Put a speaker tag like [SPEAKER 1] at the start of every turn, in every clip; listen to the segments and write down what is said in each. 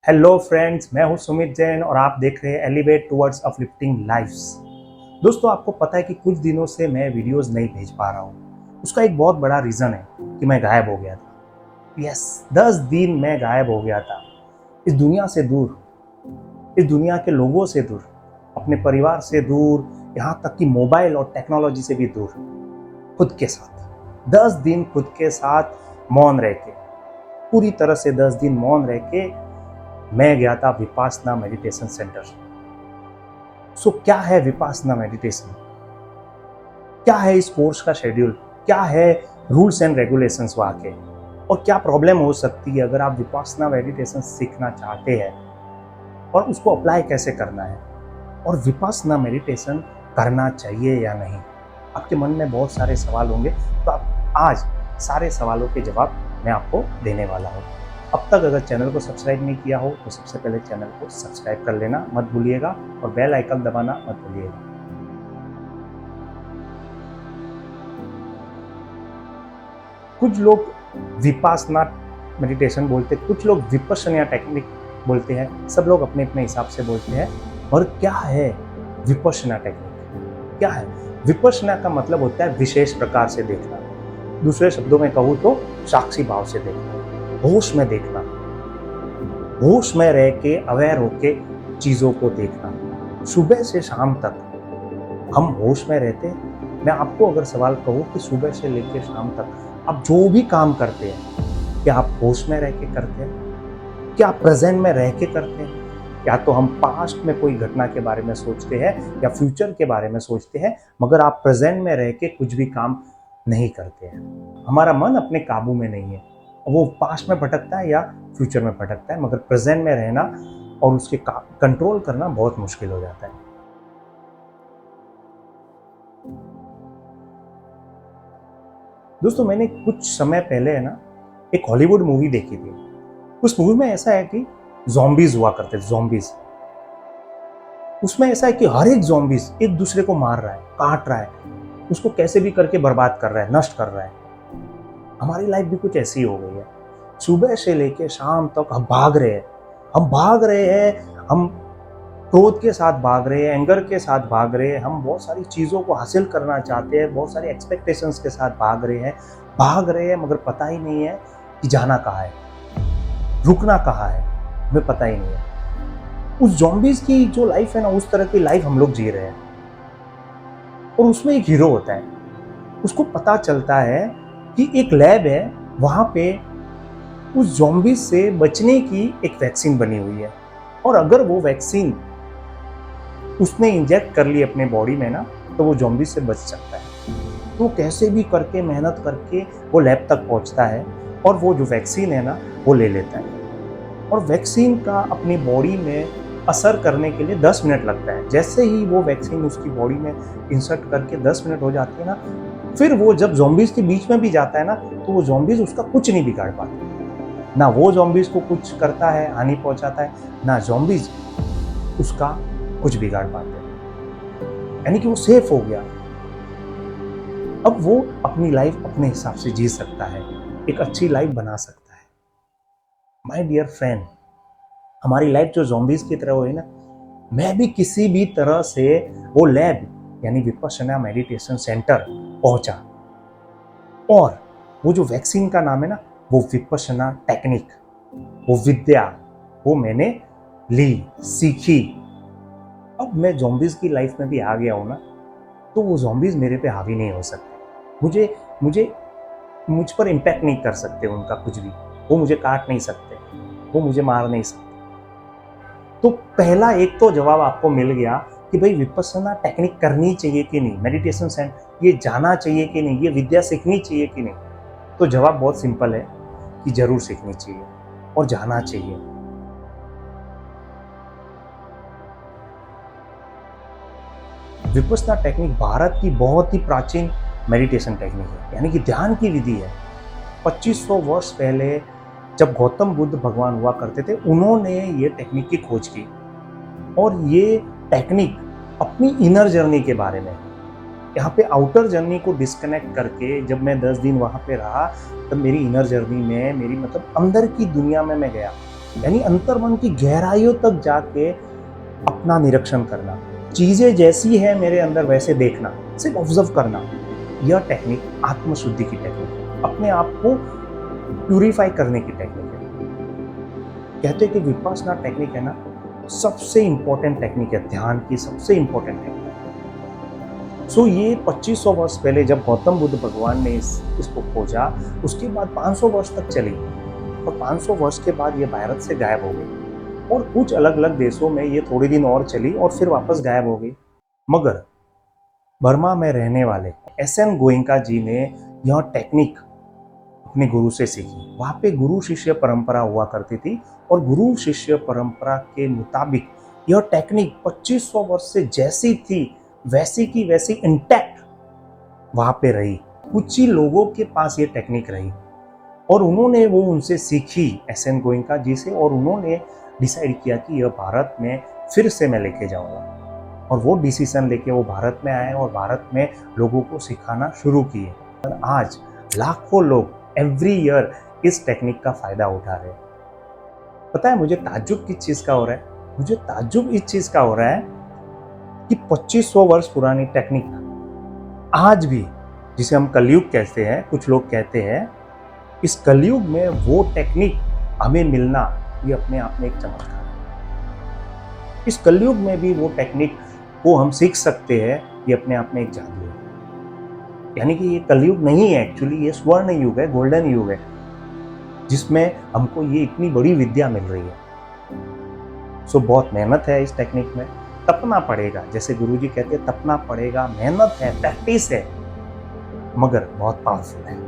[SPEAKER 1] Hello friends, मैं हूं सुमित जैन और आप देख रहे हैं एलिवेट टुवर्ड्स अपलिफ्टिंग लाइफ्स। दोस्तों, आपको पता है कि कुछ दिनों से मैं वीडियोस नहीं भेज पा रहा हूं। उसका एक बहुत बड़ा रीज़न है कि मैं गायब हो गया था। यस, 10 दिन मैं गायब हो गया था। इस दुनिया से दूर, इस दुनिया के लोगों से दूर, अपने परिवार से दूर, यहाँ तक कि मोबाइल और टेक्नोलॉजी से भी दूर। खुद के साथ 10 दिन खुद के साथ मौन रह के, पूरी तरह से 10 दिन मौन रह के मैं गया था विपासना मेडिटेशन सेंटर। सो क्या है विपासना मेडिटेशन? क्या है इस कोर्स का शेड्यूल? क्या है रूल्स एंड रेगुलेशंस वहाँ के? और क्या प्रॉब्लम हो सकती है अगर आप विपासना मेडिटेशन सीखना चाहते हैं और उसको अप्लाई कैसे करना है? और विपासना मेडिटेशन करना चाहिए या नहीं? आपके मन में बहुत सारे सवाल होंगे, तो आप आज सारे सवालों के जवाब मैं आपको देने वाला हूँ। अब तक अगर चैनल को सब्सक्राइब नहीं किया हो तो सबसे पहले चैनल को सब्सक्राइब कर लेना मत भूलिएगा और बेल आइकन दबाना मत भूलिएगा। कुछ लोग विपासना मेडिटेशन बोलते, कुछ लोग विपश्यना टेक्निक बोलते हैं। सब लोग अपने अपने हिसाब से बोलते हैं। और क्या है विपश्यना टेक्निक? क्या है विपश्यना? का मतलब होता है विशेष प्रकार से देखना। दूसरे शब्दों में कहूँ तो साक्षी भाव से देखना, होश में देखना, होश में रह के अवेयर होके चीज़ों को देखना। सुबह से शाम तक हम होश में रहते हैं। मैं आपको अगर सवाल कहूँ कि सुबह से लेकर शाम तक आप जो भी काम करते हैं, क्या आप होश में रह के करते हैं? क्या आप प्रेजेंट में रह के करते हैं? या तो हम पास्ट में कोई घटना के बारे में सोचते हैं या फ्यूचर के बारे में सोचते हैं, मगर आप प्रेजेंट में रह के कुछ भी काम नहीं करते हैं। हमारा मन अपने काबू में नहीं है, वो पास्ट में भटकता है या फ्यूचर में भटकता है, मगर प्रेजेंट में रहना और उसके कंट्रोल करना बहुत मुश्किल हो जाता है। दोस्तों, मैंने कुछ समय पहले है ना एक हॉलीवुड मूवी देखी थी। उस मूवी में ऐसा है कि ज़ॉम्बीज हुआ करते थे, ज़ॉम्बीज। उसमें ऐसा है कि हर एक ज़ॉम्बीज एक दूसरे को मार रहा है, काट रहा है, उसको कैसे भी करके बर्बाद कर रहा है, नष्ट कर रहा है। हमारी लाइफ भी कुछ ऐसी हो गई है। सुबह से लेके शाम तक हम भाग रहे हैं, हम भाग रहे हैं, हम क्रोध के साथ भाग रहे हैं, एंगर के साथ भाग रहे हैं, हम बहुत सारी चीज़ों को हासिल करना चाहते हैं, बहुत सारी एक्सपेक्टेशंस के साथ भाग रहे हैं, मगर पता ही नहीं है कि जाना कहाँ है, रुकना कहाँ है, हमें पता ही नहीं है। उस ज़ॉम्बीज़ की जो लाइफ है ना, उस तरह की लाइफ हम लोग जी रहे हैं। और उसमें एक हीरो होता है, उसको पता चलता है कि एक लैब है, वहाँ पे उस ज़ॉम्बीज़ से बचने की एक वैक्सीन बनी हुई है। और अगर वो वैक्सीन उसने इंजेक्ट कर ली अपने बॉडी में ना, तो वो ज़ॉम्बीज़ से बच सकता है। तो कैसे भी करके मेहनत करके वो लैब तक पहुँचता है और वो जो वैक्सीन है ना, वो ले लेता है। और वैक्सीन का अपनी बॉडी में असर करने के लिए 10 मिनट लगता है। जैसे ही वो वैक्सीन उसकी बॉडी में इंसर्ट करके 10 मिनट हो जाती है ना, फिर वो जब ज़ॉम्बीज़ के बीच में भी जाता है ना, तो वो ज़ॉम्बीज़ उसका कुछ नहीं बिगाड़ पाते। ना वो ज़ॉम्बीज़ को कुछ करता है, हानि पहुंचाता है, ना ज़ॉम्बीज़ उसका कुछ बिगाड़ पाते हैं। यानी कि वो सेफ हो गया। अब वो अपनी लाइफ अपने हिसाब से जी सकता है, एक अच्छी लाइफ बना सकता है। माय डियर फ्रेंड, हमारी लाइफ जो ज़ॉम्बीज़ की तरह हुई ना, मैं भी किसी भी तरह से वो लैब यानी विपश्यना मेडिटेशन सेंटर पहुंचा। और वो जो वैक्सीन का नाम है ना, वो विपश्यना टेक्निक, वो विद्या, वो मैंने ली, सीखी। अब मैं ज़ॉम्बीज़ की लाइफ में भी आ गया हूँ ना, तो वो ज़ॉम्बीज़ मेरे पे हावी नहीं हो सकते। मुझे मुझ पर इम्पैक्ट नहीं कर सकते उनका कुछ भी। वो मुझे काट नहीं सकते, वो मुझे मार नहीं सकते। तो पहला एक तो जवाब आपको मिल गया कि भाई विपश्यना टेक्निक करनी चाहिए कि नहीं, मेडिटेशन सेंटर ये जाना चाहिए कि नहीं, ये विद्या सीखनी चाहिए कि नहीं। तो जवाब बहुत सिंपल है कि जरूर सीखनी चाहिए और जाना चाहिए। विपश्यना टेक्निक भारत की बहुत ही प्राचीन मेडिटेशन टेक्निक है, यानी कि ध्यान की विधि है। 2500 वर्ष पहले जब गौतम बुद्ध भगवान हुआ करते थे, उन्होंने ये टेक्निक की खोज की। और ये टेक्निक अपनी इनर जर्नी के बारे में, यहाँ पे आउटर जर्नी को डिस्कनेक्ट करके जब मैं 10 दिन वहाँ पे रहा, तब मेरी इनर जर्नी में, मेरी मतलब अंदर की दुनिया में मैं गया। यानी अंतर्मन की गहराइयों तक जाके अपना निरीक्षण करना, चीजें जैसी है मेरे अंदर वैसे देखना, सिर्फ ऑब्जर्व करना। यह टेक्निक आत्मशुद्धि की टेक्निक है, अपने आप को प्यूरिफाई करने की टेक्निक है। कहते हैं कि विपश्यना टेक्निक है ना, सबसे इंपॉर्टेंट टेक्निक है, ध्यान की सबसे इंपॉर्टेंट टेक्निक। सो ये 2500 वर्ष पहले जब गौतम बुद्ध भगवान ने इसको खोजा, उसके बाद 500 वर्ष तक चली, और 500 वर्ष के बाद ये भारत से गायब हो गई, और कुछ अलग अलग देशों में ये थोड़े दिन और चली और फिर वापस गायब हो गई। मगर बर्मा में रहने वाले एस.एन. गोयनका जी ने यह टेक्निक अपने गुरु से सीखी। वहाँ पे गुरु शिष्य परंपरा हुआ करती थी, और गुरु शिष्य परंपरा के मुताबिक यह टेक्निक 2500 वर्ष से जैसी थी वैसी की वैसी इंटैक्ट वहाँ पे रही। कुछ ही लोगों के पास ये टेक्निक रही, और उन्होंने वो उनसे सीखी एस.एन. गोयनका जी से, और उन्होंने डिसाइड किया कि यह भारत में फिर से मैं लेके जाऊंगा। और वो डिसीजन लेके वो भारत में आए और भारत में लोगों को सिखाना शुरू किए। और आज लाखों लोग एवरी ईयर इस टेक्निक का फायदा उठा रहे हैं। पता है मुझे ताज्जुब किस चीज का हो रहा है? मुझे ताज्जुब इस चीज का हो रहा है कि 2500 वर्ष पुरानी टेक्निक आज भी, जिसे हम कलयुग कहते हैं, कुछ लोग कहते हैं, इस कलयुग में वो टेक्निक हमें मिलना ये अपने आप में एक चमत्कार है। इस कलयुग में भी वो टेक्निक को हम सीख सकते हैं, ये अपने आप में एक जादू है। यानी कि ये कलयुग नहीं है, एक्चुअली ये स्वर्ण युग है, गोल्डन युग है, जिसमें हमको ये इतनी बड़ी विद्या मिल रही है। सो बहुत मेहनत है इस टेक्निक में, तपना पड़ेगा, जैसे गुरुजी कहते हैं तपना पड़ेगा, मेहनत है, प्रैक्टिस है, मगर बहुत पावरफुल है।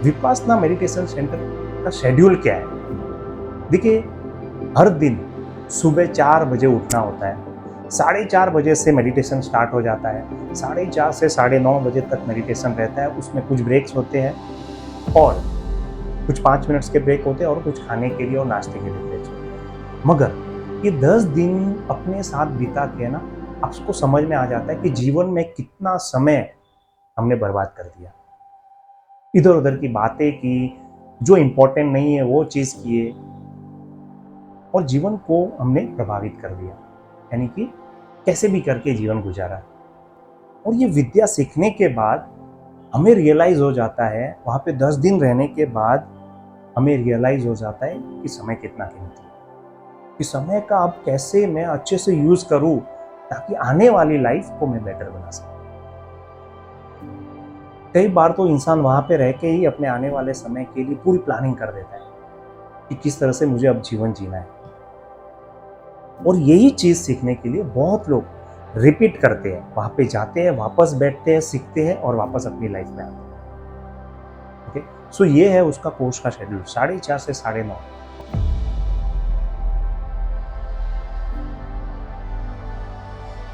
[SPEAKER 1] विपासना मेडिटेशन सेंटर का शेड्यूल क्या है? देखिए, हर दिन सुबह 4 बजे उठना होता है, 4:30 बजे से मेडिटेशन स्टार्ट हो जाता है, 4:30 से 9:30 बजे तक मेडिटेशन रहता है। उसमें कुछ ब्रेक्स होते हैं, और कुछ 5 मिनट्स के ब्रेक होते हैं, और कुछ खाने के लिए और नाश्ते के लिए ब्रेक्स होते हैं। मगर ये 10 दिन अपने साथ बिता के ना, आपको समझ में आ जाता है कि जीवन में कितना समय हमने बर्बाद कर दिया। इधर उधर की बातें की, जो इम्पोर्टेंट नहीं है वो चीज़ किए, और जीवन को हमने प्रभावित कर दिया। यानी कि कैसे भी करके जीवन गुजारा। और ये विद्या सीखने के बाद हमें रियलाइज हो जाता है, वहाँ पे 10 दिन रहने के बाद हमें रियलाइज हो जाता है कि समय कितना कीमती है, कि समय का अब कैसे मैं अच्छे से यूज करूँ ताकि आने वाली लाइफ को मैं बेटर बना सकूँ। कई बार तो इंसान वहाँ पे रह के ही अपने आने वाले समय के लिए पूरी प्लानिंग कर देता है कि किस तरह से मुझे अब जीवन जीना है। और यही चीज़ सीखने के लिए बहुत लोग रिपीट करते हैं, वहाँ पे जाते हैं, वापस बैठते हैं, सीखते हैं, और वापस अपनी लाइफ में आते हैं। ओके, सो ये है उसका कोर्स का शेड्यूल, 4:30 से 9:30।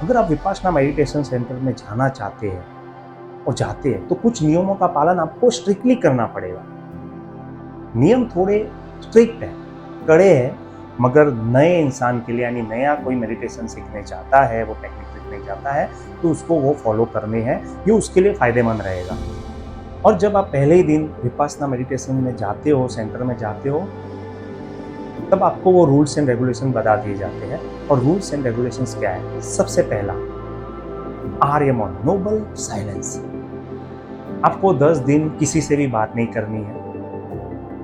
[SPEAKER 1] अगर आप विपासना मेडिटेशन सेंटर में जाना चाहते हैं और जाते हैं, तो कुछ नियमों का पालन आपको स्ट्रिक्टली करना पड़ेगा। नियम थोड़े स्ट्रिक्ट है, कड़े हैं, मगर नए इंसान के लिए, यानी नया कोई मेडिटेशन सीखने चाहता है, वो टेक्निक सीखने चाहता है, तो उसको वो फॉलो करने हैं, ये उसके लिए फायदेमंद रहेगा। और जब आप पहले ही दिन विपासना मेडिटेशन में जाते हो, सेंटर में जाते हो, तब आपको वो रूल्स एंड रेगुलेशन बता दिए जाते हैं। और रूल्स एंड रेगुलेशंस क्या है? सबसे पहला, आर्यमन, नोबल साइलेंस। आपको 10 दिन किसी से भी बात नहीं करनी है,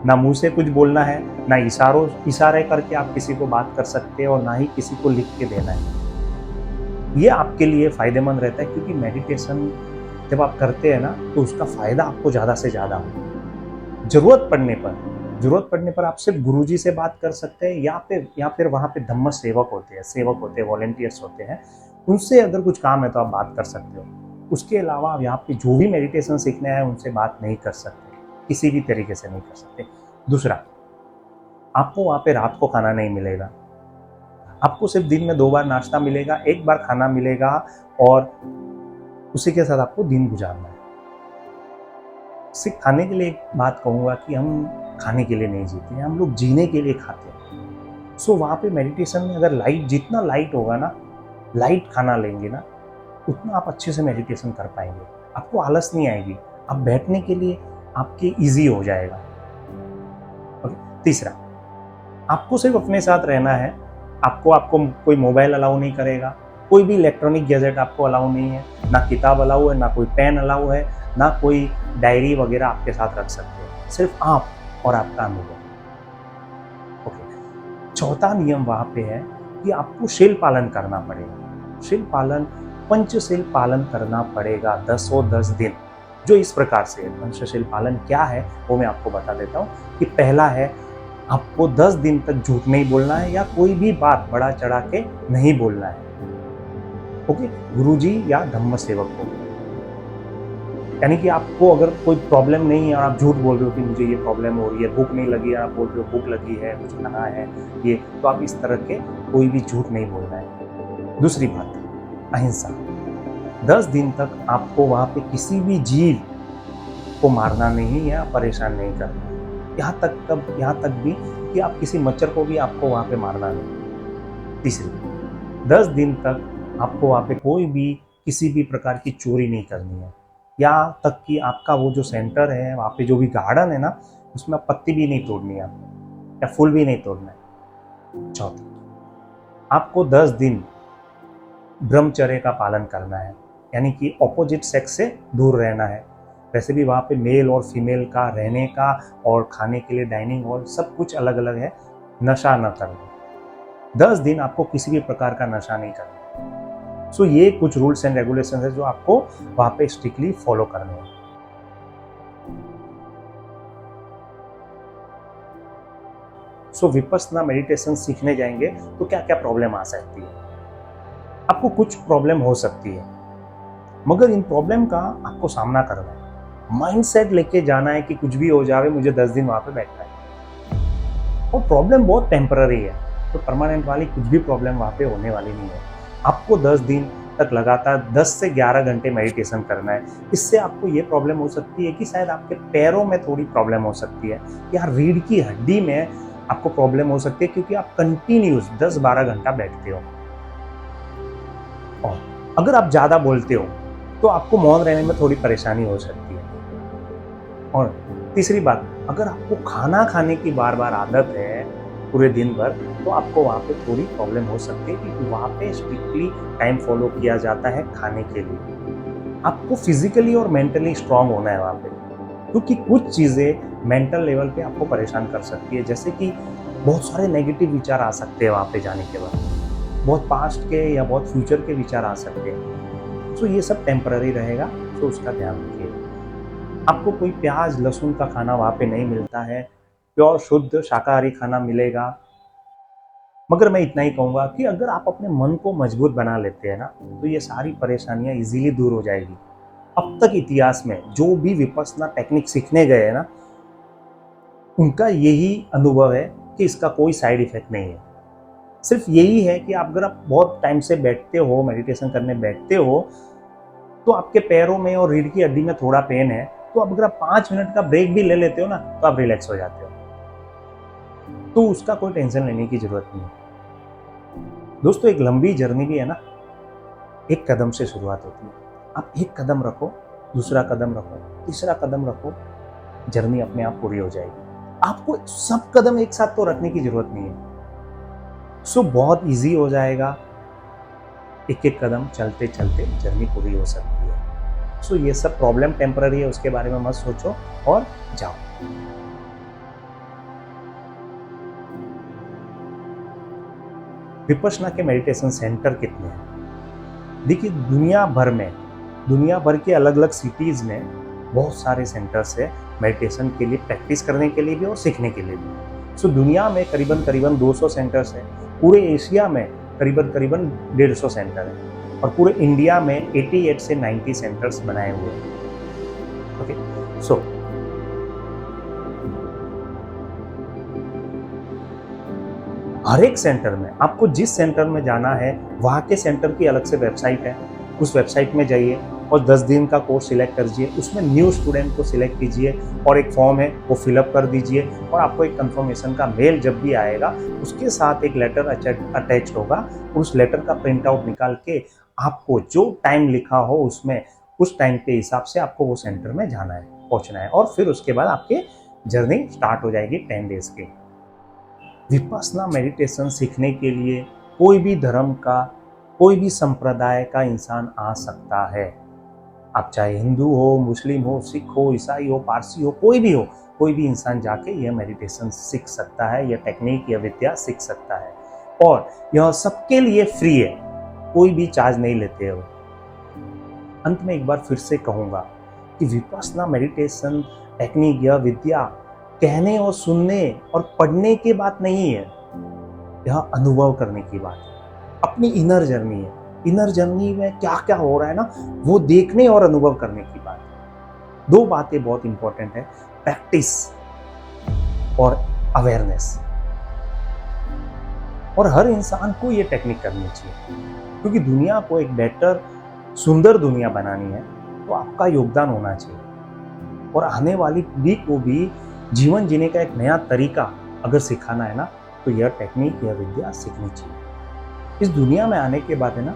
[SPEAKER 1] ना मुंह से कुछ बोलना है, ना इशारे करके आप किसी को बात कर सकते हैं, और ना ही किसी को लिख के देना है। ये आपके लिए फायदेमंद रहता है, क्योंकि मेडिटेशन जब आप करते हैं ना, तो उसका फायदा आपको ज़्यादा से ज़्यादा हो। जरूरत पड़ने पर आप सिर्फ गुरुजी से बात कर सकते हैं, या फिर वहाँ पे धम्म सेवक होते हैं, वॉलंटियर्स होते हैं, उनसे अगर कुछ काम है तो आप बात कर सकते हो। उसके अलावा आप यहाँ पे जो भी मेडिटेशन सीखने आए उनसे बात नहीं कर सकते, किसी भी तरीके से नहीं कर सकते। दूसरा, आपको वहाँ पे रात को खाना नहीं मिलेगा, आपको सिर्फ दिन में 2 बार नाश्ता मिलेगा, 1 बार खाना मिलेगा, और उसी के साथ आपको दिन गुजारना है। सिर्फ खाने के लिए एक बात कहूँगा कि हम खाने के लिए नहीं जीते हैं, हम लोग जीने के लिए खाते हैं। सो वहाँ पे मेडिटेशन में अगर जितना लाइट होगा ना, लाइट खाना लेंगे ना, उतना आप अच्छे से मेडिटेशन कर पाएंगे। आपको आलस नहीं आएगी, अब बैठने के लिए आपके इजी हो जाएगा। तीसरा, आपको सिर्फ अपने साथ रहना है। आपको कोई मोबाइल अलाउ नहीं करेगा, कोई भी इलेक्ट्रॉनिक गैजेट आपको अलाउ नहीं है, ना किताब अलाउ है, ना कोई पेन अलाउ है, ना कोई डायरी वगैरह आपके साथ रख सकते हैं। सिर्फ आप और आपका अनुभव। ओके। चौथा नियम वहां पे है कि आपको शील पालन करना पड़ेगा। शील पालन, पंचशील पालन करना पड़ेगा 10 दिन। जो इस प्रकार से है। पंचशील पालन क्या है वो मैं आपको बता देता हूँ कि पहला है, आपको 10 दिन तक झूठ नहीं बोलना है या कोई भी बात बढ़ा चढ़ा के नहीं बोलना है। ओके, गुरुजी या धम्म सेवक को, यानी कि आपको अगर कोई प्रॉब्लम नहीं है और आप झूठ बोल रहे हो कि मुझे ये प्रॉब्लम हो रही है, भूख नहीं लगी है, आप बोल रहे हो भूख लगी है, कुछ खाना है ये, तो आप इस तरह के कोई भी झूठ नहीं बोलना है। दूसरी बात, अहिंसा। 10 दिन तक आपको वहां पे किसी भी जीव को मारना नहीं या परेशान नहीं करना। यहाँ तक भी कि आप किसी मच्छर को भी आपको वहां पे मारना नहीं। तीसरी, 10 दिन तक आपको वहां पे कोई भी किसी भी प्रकार की चोरी नहीं करनी है। यहाँ तक कि आपका वो जो सेंटर है, वहाँ पे जो भी गार्डन है ना, उसमें पत्ती भी नहीं तोड़नी है या फूल भी नहीं तोड़ना है। चौथा, आपको 10 दिन ब्रह्मचर्य का पालन करना है, यानी कि ऑपोजिट सेक्स से दूर रहना है। वैसे भी वहाँ पे मेल और फीमेल का रहने का और खाने के लिए डाइनिंग हॉल सब कुछ अलग अलग है। नशा न करना। 10 दिन आपको किसी भी प्रकार का नशा नहीं करना। सो ये कुछ रूल्स एंड रेगुलेशंस है जो आपको वहाँ पे स्ट्रिक्टली फॉलो करने हैं। सो विपस्सना मेडिटेशन सीखने जाएंगे तो क्या क्या प्रॉब्लम आ सकती है। आपको कुछ प्रॉब्लम हो सकती है, मगर इन प्रॉब्लम का आपको सामना करना है। माइंडसेट लेके जाना है कि कुछ भी हो जाए, मुझे 10 दिन वहां पे बैठना है। और प्रॉब्लम बहुत टेम्पररी है, तो परमानेंट वाली कुछ भी प्रॉब्लम वहां पे होने वाली नहीं है। आपको 10 दिन तक लगातार 10 से 11 घंटे मेडिटेशन करना है। इससे आपको ये प्रॉब्लम हो सकती है कि शायद आपके पैरों में थोड़ी प्रॉब्लम हो सकती है या रीढ़ की हड्डी में आपको प्रॉब्लम हो सकती है, क्योंकि आप कंटिन्यूस 10-12 घंटा बैठते हो। और अगर आप ज़्यादा बोलते हो तो आपको मौन रहने में थोड़ी परेशानी हो सकती है। और तीसरी बात, अगर आपको खाना खाने की बार बार आदत है पूरे दिन भर, तो आपको वहाँ पे थोड़ी प्रॉब्लम हो सकती है, क्योंकि वहाँ पे स्ट्रिक्टली टाइम फॉलो किया जाता है खाने के लिए। आपको फिजिकली और मेंटली स्ट्रांग होना है वहाँ पे, क्योंकि कुछ चीज़ें मेंटल लेवल पे आपको परेशान कर सकती है, जैसे कि बहुत सारे नेगेटिव विचार आ सकते हैं वहाँ पे जाने के बाद, बहुत पास्ट के या बहुत फ्यूचर के विचार आ सकते हैं। तो ये सब टेम्पररी रहेगा, तो उसका ध्यान रखिए। आपको कोई प्याज लहसुन का खाना वहाँ पे नहीं मिलता है, प्योर शुद्ध शाकाहारी खाना मिलेगा। मगर मैं इतना ही कहूँगा कि अगर आप अपने मन को मजबूत बना लेते हैं ना, तो ये सारी परेशानियाँ इजीली दूर हो जाएगी। अब तक इतिहास में जो भी विपस्सना टेक्निक सीखने गए हैं ना, उनका यही अनुभव है कि इसका कोई साइड इफेक्ट नहीं है। सिर्फ यही है कि अगर आप बहुत टाइम से बैठते हो, मेडिटेशन करने बैठते हो, तो आपके पैरों में और रीढ़ की हड्डी में थोड़ा पेन है, तो अब अगर आप 5 मिनट का ब्रेक भी ले लेते हो ना, तो आप रिलैक्स हो जाते हो। तो उसका कोई टेंशन लेने की जरूरत नहीं है। दोस्तों, एक लंबी जर्नी भी है ना, एक कदम से शुरुआत होती है। आप एक कदम रखो, दूसरा कदम रखो, तीसरा कदम रखो, जर्नी अपने आप पूरी हो जाएगी। आपको सब कदम एक साथ तो रखने की जरूरत नहीं है। सो बहुत इजी हो जाएगा। एक एक कदम चलते चलते जर्नी पूरी हो सकती है। सो ये सब प्रॉब्लम टेम्पररी है, उसके बारे में मत सोचो और जाओ। विपस्सना के मेडिटेशन सेंटर कितने हैं? देखिए, दुनिया भर के अलग अलग सिटीज में बहुत सारे सेंटर्स है मेडिटेशन के लिए, प्रैक्टिस करने के लिए भी और सीखने के लिए भी। सो दुनिया में करीबन 200 सेंटर्स है। पूरे एशिया में करीबन 150 सेंटर है, और पूरे इंडिया में 88 से 90 सेंटर्स बनाए हुए हैं। ओके, सो हर एक सेंटर में आपको जिस सेंटर में जाना है, वहाँ के सेंटर की अलग से वेबसाइट है। उस वेबसाइट में जाइए और 10 दिन का कोर्स सिलेक्ट करिए। उसमें न्यू स्टूडेंट को सिलेक्ट कीजिए और एक फॉर्म है वो फिलअप कर दीजिए, और आपको एक कंफर्मेशन का मेल जब भी आएगा, उसके साथ एक लेटर अटैच होगा। उस लेटर का प्रिंट आउट निकाल के आपको जो टाइम लिखा हो उसमें उस टाइम के हिसाब से आपको वो सेंटर में जाना है, पहुंचना है, और फिर उसके बाद आपके जर्नी स्टार्ट हो जाएगी 10 डेज की। विपस्सना मेडिटेशन सीखने के लिए कोई भी धर्म का, कोई भी संप्रदाय का इंसान आ सकता है। आप चाहे हिंदू हो, मुस्लिम हो, सिख हो, ईसाई हो, पारसी हो, कोई भी इंसान जाके यह मेडिटेशन सीख सकता है, यह टेक्निक, यह विद्या सीख सकता है, और यह सबके लिए फ्री है, कोई भी चार्ज नहीं लेते हो। अंत में एक बार फिर से कहूंगा कि विपस्सना मेडिटेशन टेक्निक या विद्या कहने और सुनने और पढ़ने की बात नहीं है, यह अनुभव करने की बात है। अपनी इनर जर्नी है, इनर जर्नी में क्या क्या हो रहा है ना, वो देखने और अनुभव करने की बात है। दो बातें बहुत इंपॉर्टेंट है, प्रैक्टिस और अवेयरनेस। और हर इंसान को ये टेक्निक करनी चाहिए, क्योंकि दुनिया को एक बेटर, सुंदर दुनिया बनानी है, तो आपका योगदान होना चाहिए। और आने वाली पीढ़ी को भी जीवन जीने का एक नया तरीका अगर सिखाना है ना, तो यह टेक्निक, यह विद्या सीखनी चाहिए। इस दुनिया में आने के बाद है ना,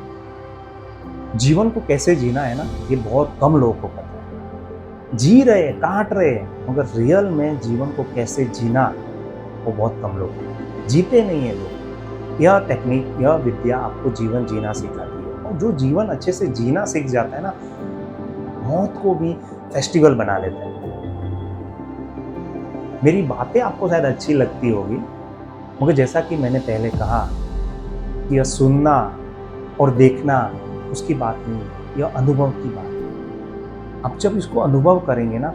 [SPEAKER 1] जीवन को कैसे जीना है ना, ये बहुत कम लोगों को पता है। जी रहे, काट रहे, मगर रियल में जीवन को कैसे जीना वो बहुत कम लोग जीते नहीं है लोग। यह टेक्निक, यह विद्या आपको जीवन जीना सिखाती है, और जो जीवन अच्छे से जीना सीख जाता है ना, मौत को भी फेस्टिवल बना लेता है। मेरी बातें आपको शायद अच्छी लगती होगी, मगर जैसा कि मैंने पहले कहा कि यह सुनना और देखना उसकी बात नहीं है, यह अनुभव की बात है। आप जब इसको अनुभव करेंगे ना,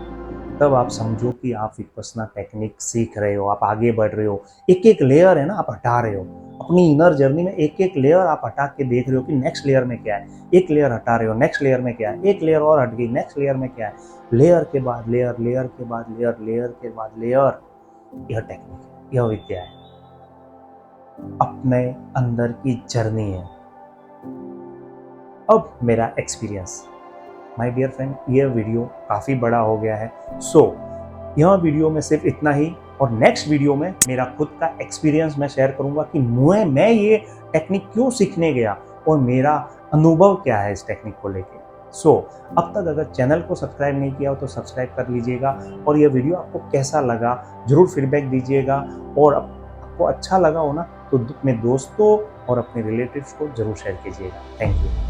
[SPEAKER 1] तब आप समझो कि आप विपस्सना टेक्निक सीख रहे हो, आप आगे बढ़ रहे हो। एक एक लेयर है ना, आप हटा रहे हो अपनी इनर जर्नी में, एक एक लेयर आप हटा के देख रहे हो कि नेक्स्ट लेयर में क्या है। एक लेयर हटा रहे हो, नेक्स्ट लेयर में क्या है, एक लेयर और हट गई, नेक्स्ट लेयर में क्या है। लेयर के बाद लेयर, लेयर के बाद लेयर, लेयर के बाद लेयर, यह टेक्निक है, यह विद्या है, अपने अंदर की जर्नी है। अब मेरा एक्सपीरियंस, माय डियर फ्रेंड, यह वीडियो काफ़ी बड़ा हो गया है, यह वीडियो में सिर्फ इतना ही, और नेक्स्ट वीडियो में मेरा खुद का एक्सपीरियंस मैं शेयर करूंगा कि मैं ये टेक्निक क्यों सीखने गया और मेरा अनुभव क्या है इस टेक्निक को लेके। अब तक अगर चैनल को सब्सक्राइब नहीं किया हो तो सब्सक्राइब कर लीजिएगा, और यह वीडियो आपको कैसा लगा जरूर फीडबैक दीजिएगा, और आपको अच्छा लगा हो ना तो अपने दोस्तों और अपने रिलेटिव्स को जरूर शेयर कीजिएगा। Thank you.